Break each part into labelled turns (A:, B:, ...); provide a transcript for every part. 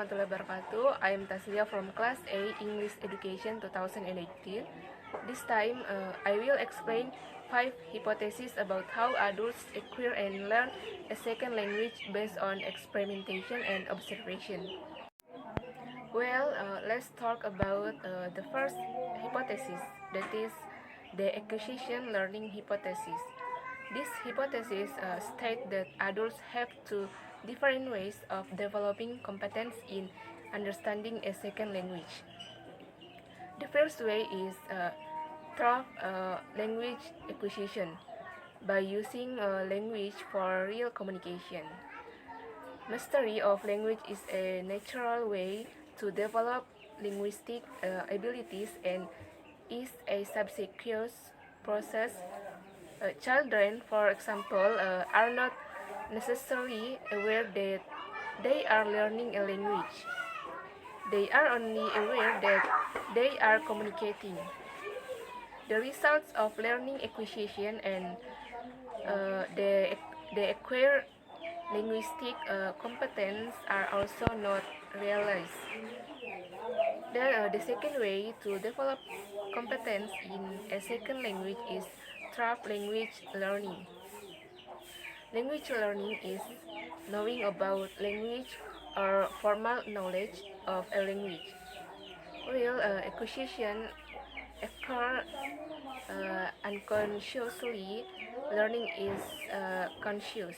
A: warahmatullahi wabarakatuh. I am Taslia from Class A English Education 2018. This time, I will explain 5 hypotheses about how adults acquire and learn a second language based on experimentation and observation. Well, let's talk about the first hypothesis, that is the acquisition learning hypothesis. This hypothesis states that adults have two different ways of developing competence in understanding a second language. The first way is through language acquisition, by using language for real communication. Mastery of language is a natural way to develop linguistic abilities and is a subsequent process. Children, for example, are not necessarily aware that they are learning a language. They are only aware that they are communicating. The results of learning acquisition and the acquired linguistic competence are also not realized. Then the second way to develop competence in a second language is through language learning. Language learning is knowing about language or formal knowledge of a language. While acquisition occurs unconsciously, learning is conscious.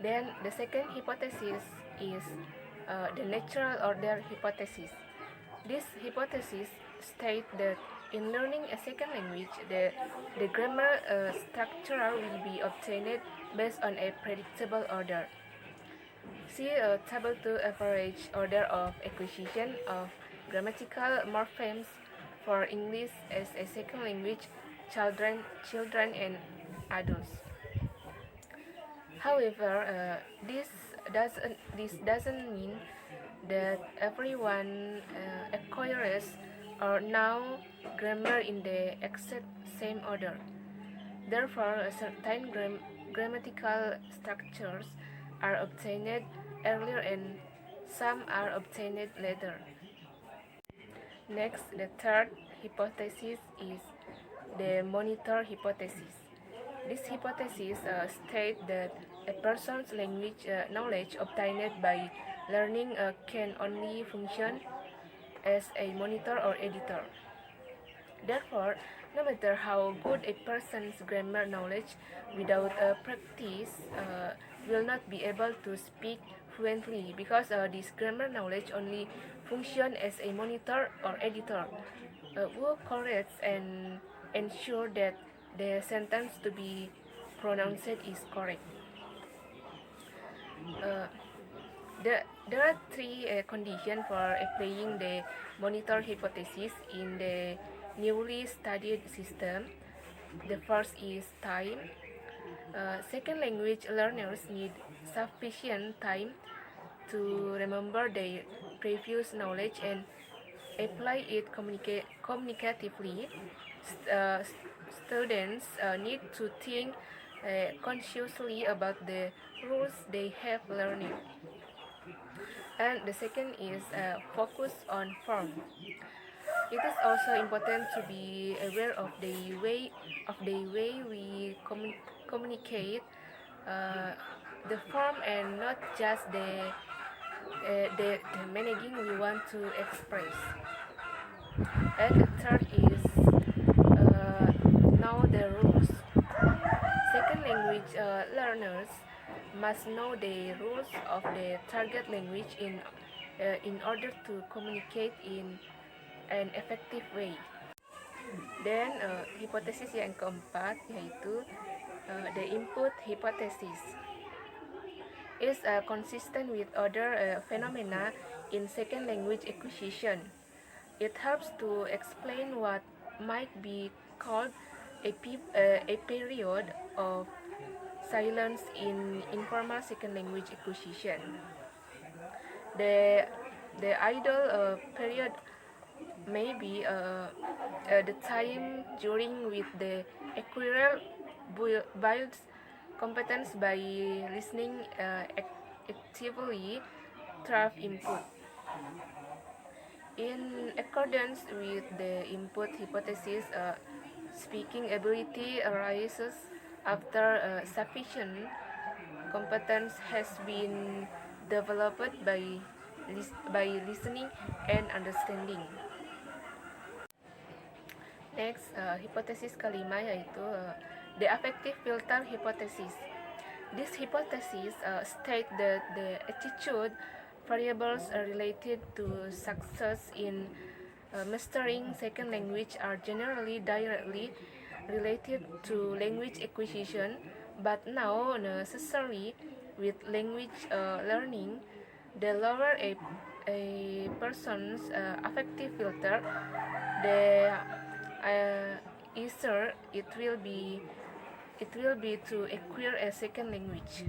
A: Then the second hypothesis is the natural order hypothesis. This hypothesis states that in learning a second language, the grammar structure will be obtained based on a predictable order. See Table 2 average order of acquisition of grammatical morphemes for English as a second language, children and adults. However, this doesn't mean that everyone acquires or know grammar in the exact same order. Therefore, certain grammatical structures are obtained earlier and some are obtained later. Next, the third hypothesis is the monitor hypothesis. This hypothesis states that a person's language knowledge obtained by learning can only function as a monitor or editor. Therefore, no matter how good a person's grammar knowledge, without practice, will not be able to speak fluently because this grammar knowledge only function as a monitor or editor who corrects and ensure that the sentence to be pronounced is correct. There are three conditions for applying the monitor hypothesis in the newly studied system. The first is time. Second language learners need sufficient time to remember their previous knowledge and apply it communicatively. Students need to think consciously about the rules they have learned. And the second is focus on form. It is also important to be aware of the way we communicate, the form and not just the meaning we want to express. And the third is know the rules. Second language learners must know the rules of the target language in order to communicate in an effective way. Dan hipotesis yang keempat yaitu the input hypothesis is consistent with other phenomena in second language acquisition. It helps to explain what might be called a period of silence in informal second language acquisition. The idle period may be the time during which the acquirer builds competence by listening actively draft input. In accordance with the input hypothesis, speaking ability arises after sufficient competence has been developed by listening and understanding. Next, hipotesis kelima yaitu the affective filter hypothesis. This hypothesis states that the attitude variables related to success in mastering second language are generally directly related to language acquisition, but not necessarily with language learning. The lower a person's affective filter, the easier it will be to acquire a second language.